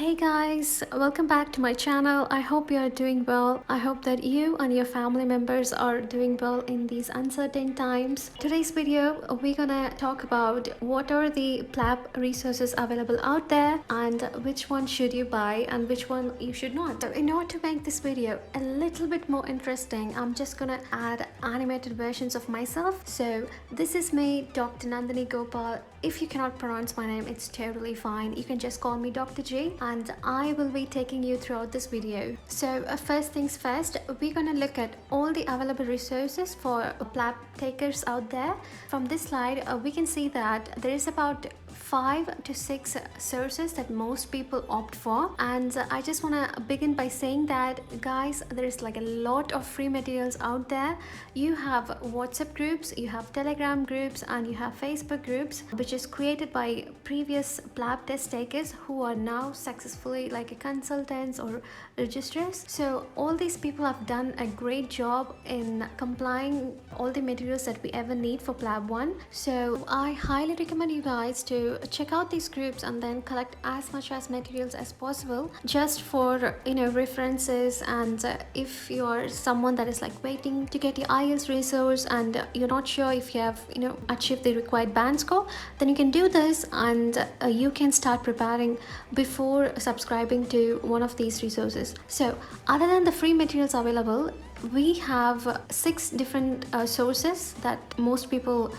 Hey guys, welcome back to my channel. I hope you are doing well. I hope that you and your family members are doing well in these uncertain times. Today's video, we're gonna talk about what are the Plab resources available out there and which one should you buy and which one you should not. So in order to make this video a little bit more interesting, I'm just gonna add animated versions of myself. So this is me, Dr. Nandini Gopal. If you cannot pronounce my name, it's totally fine. You can just call me Dr. G and I will be taking you throughout this video. So first things first, we're gonna look at all the available resources for Plab takers out there. From this slide, we can see that there is about 5 to 6 sources that most people opt for, and I just want to begin by saying that guys, there is like a lot of free materials out there. You have WhatsApp groups, you have Telegram groups, and you have Facebook groups, which is created by previous Plab test takers who are now successfully like consultants or registrars. So all these people have done a great job in complying all the materials that we ever need for Plab 1. So I highly recommend you guys to check out these groups and then collect as much as materials as possible, just for references. And if you're someone that is like waiting to get your IELTS resource and you're not sure if you have achieved the required band score, then you can do this and you can start preparing before subscribing to one of these resources. So other than the free materials available, we have 6 different sources that most people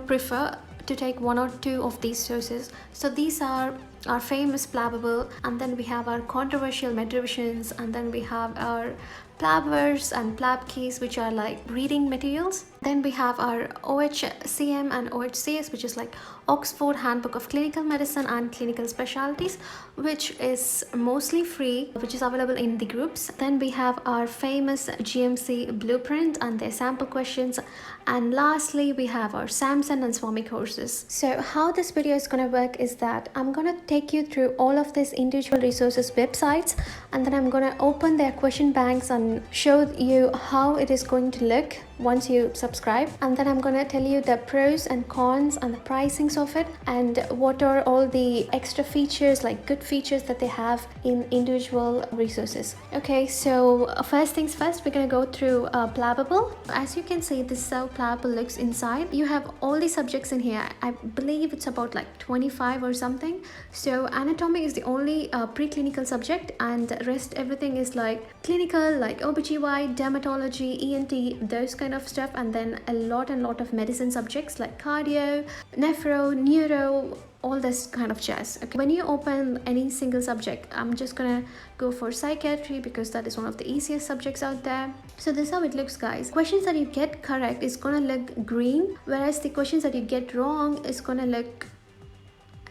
prefer to take 1 or 2 of these sources. So these are our famous Plabable, and then we have our controversial Metavisions, and then we have our Plabverse and Plab keys, which are like reading materials. Then we have our OHCM and OHCS, which is like Oxford Handbook of Clinical Medicine and Clinical Specialties, which is mostly free, which is available in the groups. Then we have our famous GMC blueprint and their sample questions. And lastly, we have our Samson and Swami courses. So how this video is going to work is that I'm going to take you through all of these individual resources websites, and then I'm going to open their question banks and show you how it is going to look once you subscribe. And then I'm going to tell you the pros and cons and the pricings of it, and what are all the extra features, like good features that they have in individual resources. Okay, so first things first, we're going to go through Plabable. As you can see, this is how Plabable looks inside. You have all the subjects in here. I believe it's about like 25 or something. So anatomy is the only preclinical subject, and rest everything is like clinical, like OBGY, dermatology, ENT, those kind of stuff. And then a lot of medicine subjects like cardio, nephro, neuro, all this kind of jazz. Okay, when you open any single subject, I'm just gonna go for psychiatry because that is one of the easiest subjects out there. So this is how it looks, guys. Questions that you get correct is gonna look green, whereas the questions that you get wrong is gonna look,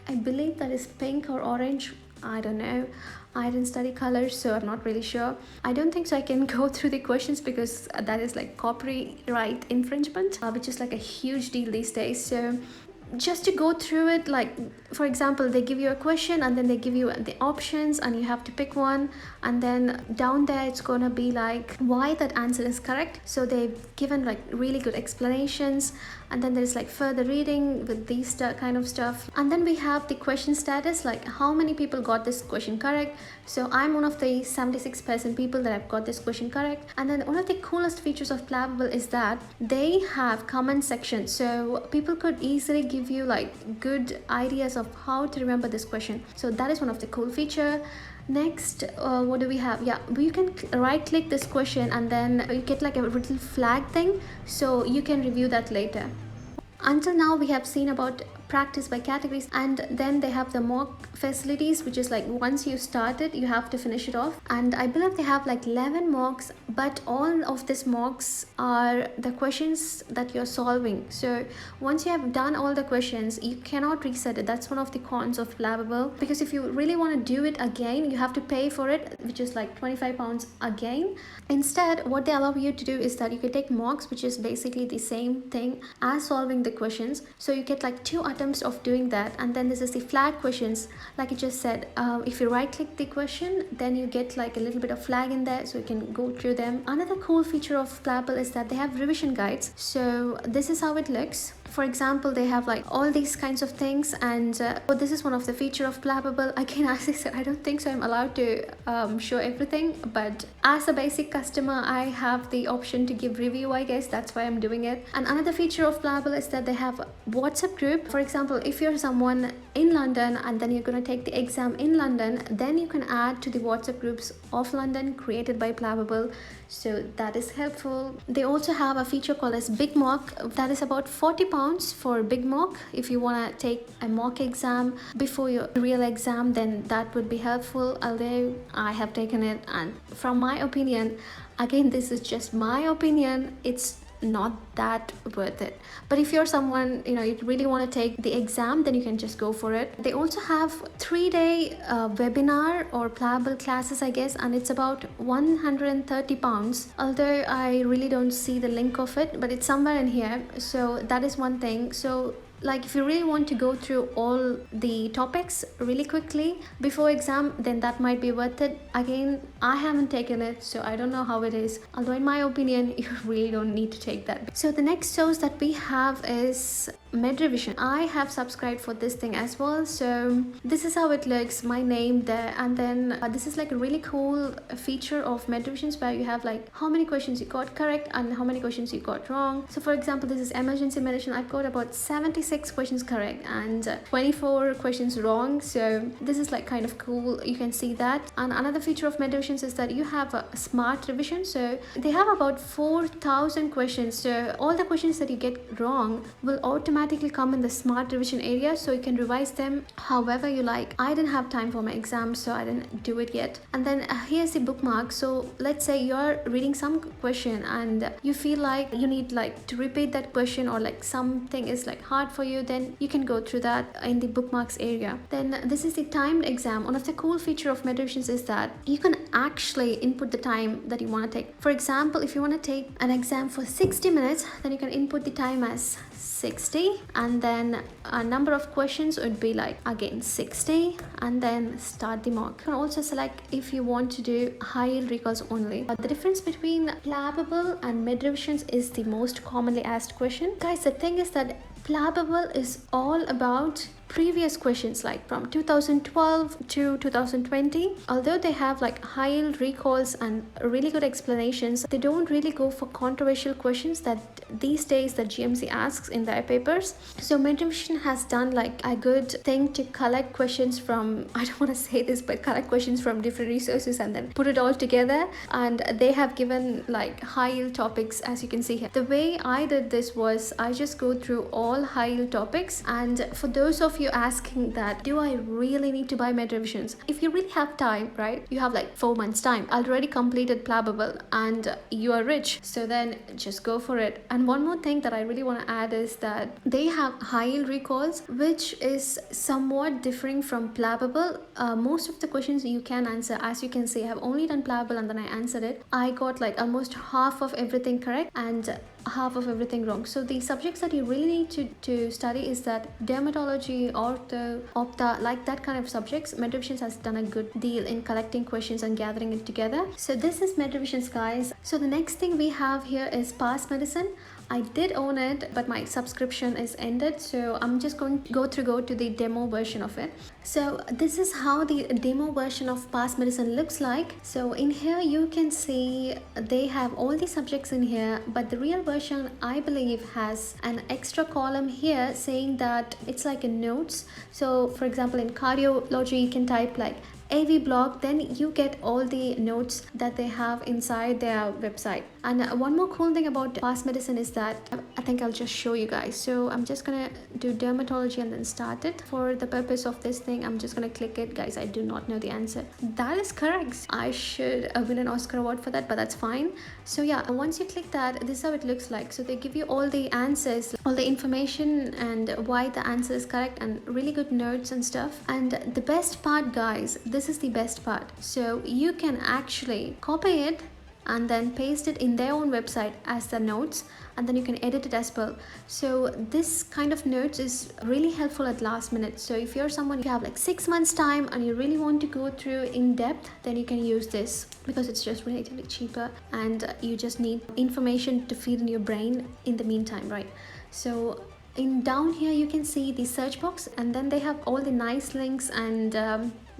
I believe that is pink or orange. I don't know. I didn't study colors, so I'm not really sure. I don't think so I can go through the questions because that is like copyright infringement, which is like a huge deal these days. So just to go through it, like for example, they give you a question and then they give you the options and you have to pick one, and then down there it's gonna be like why that answer is correct. So they've given like really good explanations, and then there's like further reading with these kind of stuff. And then we have the question status, like how many people got this question correct. So I'm one of the 76% people that have got this question correct. And then one of the coolest features of Plabable is that they have comment section, so people could easily give you like good ideas of how to remember this question. So that is one of the cool feature. Next, what do we have? Yeah, you can right click this question and then you get like a little flag thing, so you can review that later. Until now we have seen about practice by categories, and then they have the mock facilities, which is like once you start it you have to finish it off. And I believe they have like 11 mocks, but all of these mocks are the questions that you're solving. So once you have done all the questions, you cannot reset it. That's one of the cons of Plabable, because if you really want to do it again, you have to pay for it, which is like 25 pounds again. Instead, what they allow you to do is that you can take mocks, which is basically the same thing as solving the questions. So you get like 2 attempts of doing that, and then this is the flag questions. Like I just said, if you right click the question, then you get like a little bit of flag in there, so you can go through them. Another cool feature of Plabable is that they have revision guides. So this is how it looks. For example, they have like all these kinds of things, and this is one of the feature of Plabable. Again, as I said, I don't think so I'm allowed to show everything, but as a basic customer I have the option to give review, I guess that's why I'm doing it. And another feature of Plabable is that they have WhatsApp group. For example, if you're someone in London and then you're going to take the exam in London, then you can add to the WhatsApp groups of London created by Plabable, so that is helpful. They also have a feature called as Big Mock, that is about £40 for Big Mock. If you want to take a mock exam before your real exam, then that would be helpful, although I have taken it, and from my opinion, again this is just my opinion, it's not that worth it. But if you're someone, you really want to take the exam, then you can just go for it. They also have 3-day webinar or Plabable classes, I guess, and it's about £130, although I really don't see the link of it, but it's somewhere in here. So that is one thing. So like if you really want to go through all the topics really quickly before exam, then that might be worth it. Again, I haven't taken it, so I don't know how it is, although in my opinion you really don't need to take that. So the next source that we have is Metavision. I have subscribed for this thing as well. So this is how it looks, my name there, and then this is like a really cool feature of Metavision where you have like how many questions you got correct and how many questions you got wrong. So for example, this is emergency medicine. I've got about 76 questions correct and 24 questions wrong. So this is like kind of cool, you can see that. And another feature of Metavision is that you have a smart revision. So they have about 4,000 questions, so all the questions that you get wrong will automatically come in the smart revision area, so you can revise them however you like. I didn't have time for my exam, so I didn't do it yet. And then here's the bookmark. So let's say you're reading some question and you feel like you need like to repeat that question, or like something is like hard for you, then you can go through that in the bookmarks area. Then this is the timed exam. One of the cool feature of Metavision is that you can actually input the time that you want to take. For example, if you want to take an exam for 60 minutes, then you can input the time as 60, and then a number of questions would be like again 60, and then start the mock. You can also select if you want to do high yield recalls only. The difference between Plabable and Metavision is the most commonly asked question. Guys, the thing is that Plabable is all about previous questions, like from 2012 to 2020. Although they have like high yield recalls and really good explanations, they don't really go for controversial questions that these days the GMC asks in their papers. So Metavision has done like a good thing to collect questions from, I don't want to say this, but collect questions from different resources and then put it all together, and they have given like high yield topics, as you can see here. The way I did this was I just go through all high yield topics, and for those of you asking that do I really need to buy Metavision, if you really have time, right, you have like 4 months time, already completed Plabable and you are rich, so then just go for it. And one more thing that I really want to add is that they have high yield recalls, which is somewhat differing from Plabable. Most of the questions you can answer, as you can see, I have only done Plabable and then I answered it. I got like almost half of everything correct and half of everything wrong. So the subjects that you really need to study is that dermatology, ortho, opta, like that kind of subjects. Metavision has done a good deal in collecting questions and gathering it together. So this is Metavision, guys. So the next thing we have here is Past Medicine. I did own it, but my subscription is ended, so I'm just going to go to the demo version of it. So this is how the demo version of Past Medicine looks like. So in here you can see they have all the subjects in here, but the real version I believe has an extra column here saying that it's like a notes. So for example, in cardiology you can type like AV blog, then you get all the notes that they have inside their website. And one more cool thing about Past Medicine is that I think I'll just show you guys. So I'm just gonna do dermatology and then start it. For the purpose of this thing, I'm just gonna click it. Guys, I do not know the answer. That is correct. I should win an Oscar award for that, but that's fine. So yeah, once you click that, this is how it looks like. So they give you all the answers, all the information and why the answer is correct, and really good notes and stuff. And the best part, guys, this is the best part. So you can actually copy it and then paste it in their own website as the notes, and then you can edit it as well. So this kind of notes is really helpful at last minute. So if you're someone, you have like 6 months time and you really want to go through in depth, then you can use this because it's just relatively cheaper and you just need information to feed in your brain in the meantime, right? So in down here you can see the search box, and then they have all the nice links and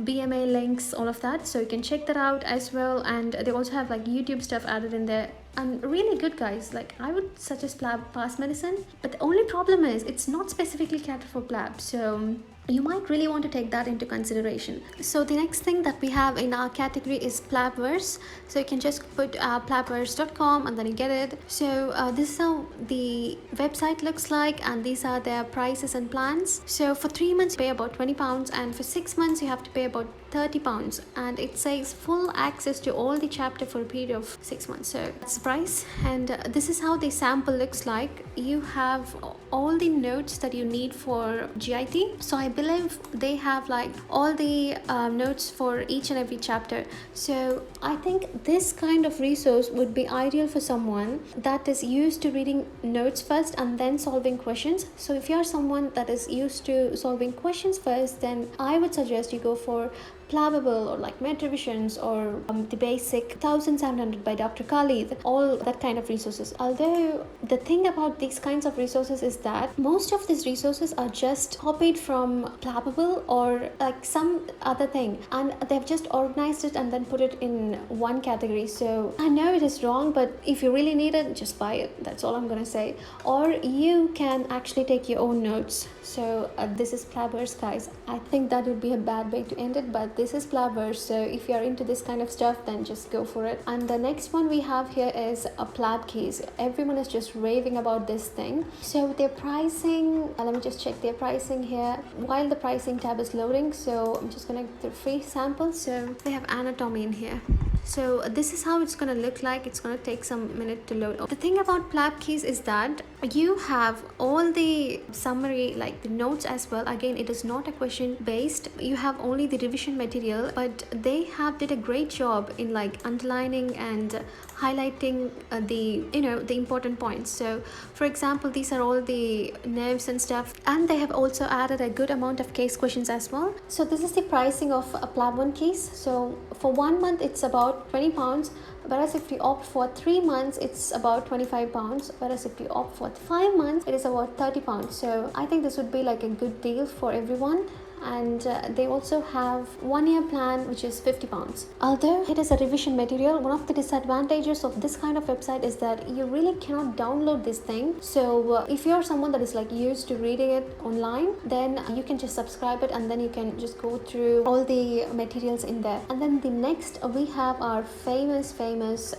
BMA links, all of that, so you can check that out as well. And they also have like YouTube stuff added in there, and really good, guys. Like, I would suggest Plab Past Medicine, but the only problem is it's not specifically catered for Plab, so you might really want to take that into consideration. So the next thing that we have in our category is Plabverse. So you can just put plabverse.com and then you get it. So this is how the website looks like, and these are their prices and plans. So for 3 months you pay about £20, and for 6 months you have to pay about £30, and it says full access to all the chapter for a period of 6 months. So that's the price, and this is how the sample looks like. You have all the notes that you need for GIT. So I believe they have like all the notes for each and every chapter. So I think this kind of resource would be ideal for someone that is used to reading notes first and then solving questions. So if you're someone that is used to solving questions first, then I would suggest you go for Plabable or like Metavisions or the basic 1700 by Dr. Khalid, all that kind of resources. Although the thing about these kinds of resources is that most of these resources are just copied from Plabable or like some other thing, and they've just organized it and then put it in one category. So I know it is wrong, but if you really need it, just buy it. That's all I'm gonna say. Or you can actually take your own notes. So this is Plabverse, guys. I think that would be a bad way to end it, but this is Plabverse. So if you're into this kind of stuff, then just go for it. And the next one we have here is a Plab keys. Everyone is just raving about this thing. So their pricing, let me just check their pricing here while the pricing tab is loading. So I'm just gonna get the free sample. So they have anatomy in here. So this is how it's going to look like. It's going to take some minute to load. The thing about Plab keys is that you have all the summary, like the notes as well. Again, it is not a question based. You have only the revision material, but they have did a great job in like underlining and highlighting the important points. So for example, these are all the nerves and stuff, and they have also added a good amount of case questions as well. So this is the pricing of a Plab 1 case. So for 1 month it's about £20, whereas if you opt for 3 months it's about £25, whereas if you opt for 5 months it is about £30. So I think this would be like a good deal for everyone. And they also have 1 year plan, which is £50. Although it is a revision material, one of the disadvantages of this kind of website is that you really cannot download this thing. So if you're someone that is like used to reading it online, then you can just subscribe it and then you can just go through all the materials in there. And then the next we have our famous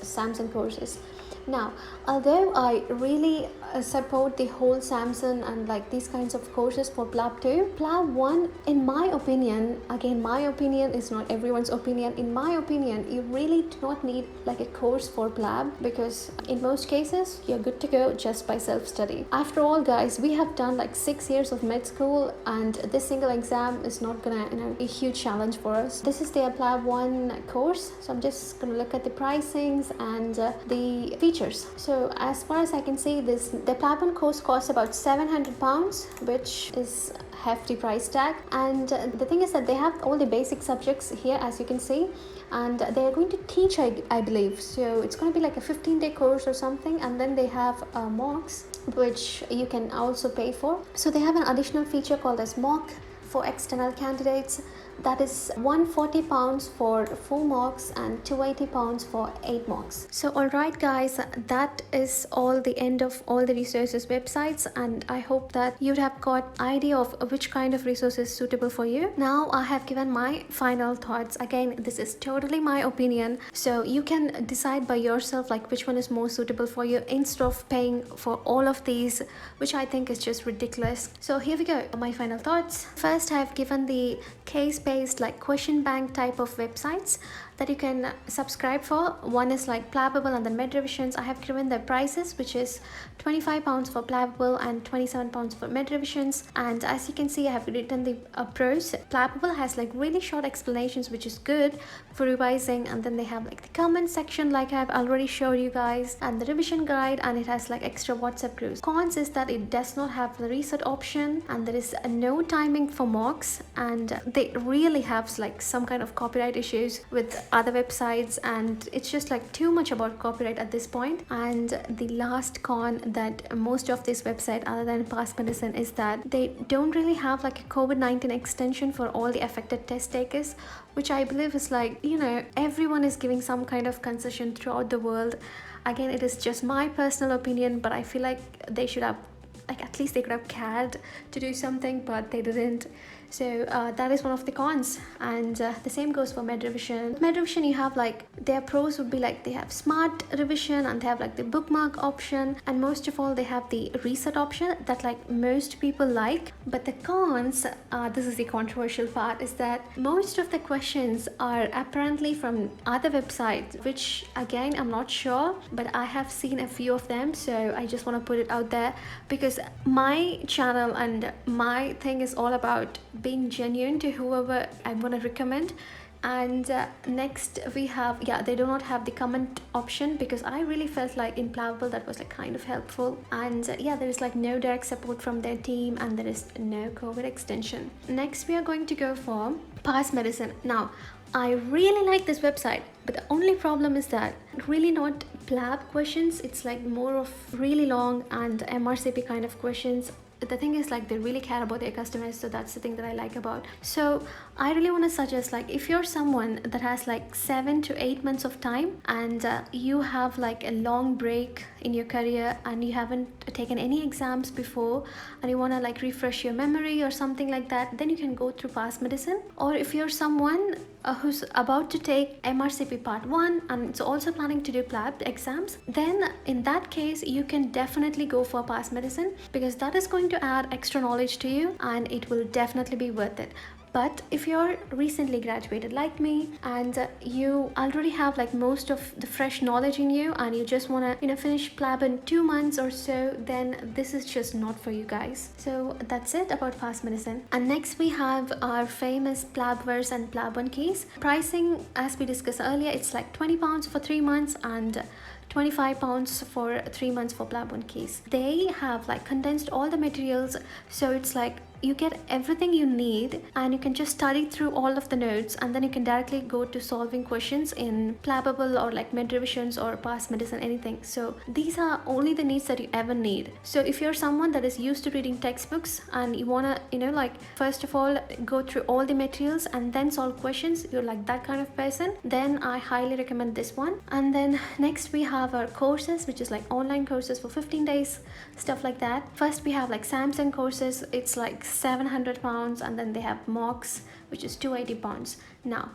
Samson courses. Now, although I really support the whole Samson and like these kinds of courses for Plab 2, Plab 1, in my opinion, again my opinion is not everyone's opinion, in my opinion you really do not need like a course for Plab, because in most cases you're good to go just by self-study. After all, guys, we have done like 6 years of med school, and this single exam is not gonna be a huge challenge for us. This is the Plab 1 course, so I'm just gonna look at the pricings and the features. So as far as I can see, the Plab 1 course costs about £700, which is a hefty price tag. And the thing is that they have all the basic subjects here, as you can see, and they are going to teach, I believe. So it's going to be like a 15-day course or something, and then they have mocks, which you can also pay for. So they have an additional feature called as mock for external candidates. That is £140 for 4 mocks and £280 for 8 mocks. So alright guys, that is all the end of all the resources websites, and I hope that you have got idea of which kind of resource is suitable for you. Now I have given my final thoughts. Again, this is totally my opinion, so you can decide by yourself like which one is more suitable for you, instead of paying for all of these, which I think is just ridiculous. So here we go, my final thoughts. First, I have given the case-based like question bank type of websites that you can subscribe for. One is like Plabable and then Metavisions. I have given the prices, which is £25 for Plabable and £27 for Metavisions. And as you can see, I have written the pros. Plabable has like really short explanations, which is good for revising, and then they have like the comment section like I have already showed you guys, and the revision guide, and it has like extra WhatsApp groups. Cons is that it does not have the reset option, and there is no timing for mocks, and they really have like some kind of copyright issues with other websites, and it's just like too much about copyright at this point. And the last con that most of this website other than Past Medicine is that they don't really have like a COVID-19 extension for all the affected test takers, which I believe is like, you know, everyone is giving some kind of concession throughout the world. Again, it is just my personal opinion, but I feel like they should have, like, at least they could have cared to do something, but they didn't. So that is one of the cons. And the same goes for Metavision. Metavision, you have like, their pros would be like they have smart revision, and they have like the bookmark option, and most of all they have the reset option that like most people like. But the cons, this is the controversial part, is that most of the questions are apparently from other websites, which again I'm not sure, but I have seen a few of them. So I just want to put it out there, because my channel and my thing is all about being genuine to whoever I'm gonna recommend. And next we have, yeah, they do not have the comment option, because I really felt like in Plab that was like kind of helpful. And yeah, there is like no direct support from their team, and there is no COVID extension. Next we are going to go for Past Medicine. Now I really like this website, but the only problem is that really not Plab questions. It's like more of really long and MRCP kind of questions. The thing is like they really care about their customers, so that's the thing that I like about. So I really want to suggest, like, if you're someone that has like 7 to 8 months of time, and you have like a long break in your career, and you haven't taken any exams before, and you want to like refresh your memory or something like that, then you can go through Past Medicine. Or if you're someone who's about to take MRCP part 1 and is also planning to do Plab exams, then in that case you can definitely go for Past Medicine, because that is going to add extra knowledge to you, and it will definitely be worth it. But if you're recently graduated like me, and you already have like most of the fresh knowledge in you, and you just want to, you know, finish Plab in 2 months or so, then this is just not for you guys. So that's it about Past Medicine. And next we have our famous Plabverse and Plab 1 case. Pricing, as we discussed earlier, it's like £20 for 3 months and £25 for 3 months for Plab 1 case. They have like condensed all the materials, so it's like you get everything you need, and you can just study through all of the notes, and then you can directly go to solving questions in Plabable or like Metavisions or Past Medicine, anything. So these are only the needs that you ever need. So if you're someone that is used to reading textbooks, and you want to, you know, like first of all go through all the materials and then solve questions, you're like that kind of person, then I highly recommend this one. And then next we have our courses, which is like online courses for 15 days, stuff like that. First we have like Samsung courses, it's like £700, and then they have mocks, which is £280. Now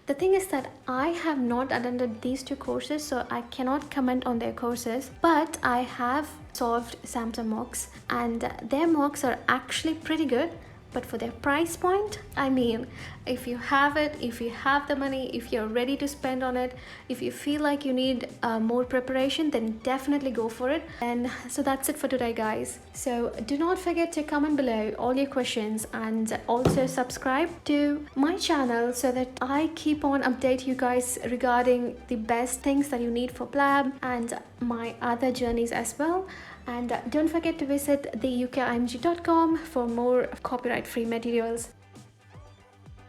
the thing is that I have not attended these 2 courses, so I cannot comment on their courses, but I have solved Samsung mocks, and their mocks are actually pretty good. But for their price point, I mean, if you have it, if you have the money, if you're ready to spend on it, if you feel like you need more preparation, then definitely go for it. And so that's it for today, guys. So do not forget to comment below all your questions, and also subscribe to my channel so that I keep on update you guys regarding the best things that you need for Plab and my other journeys as well. And don't forget to visit theukimg.com for more copyright-free materials.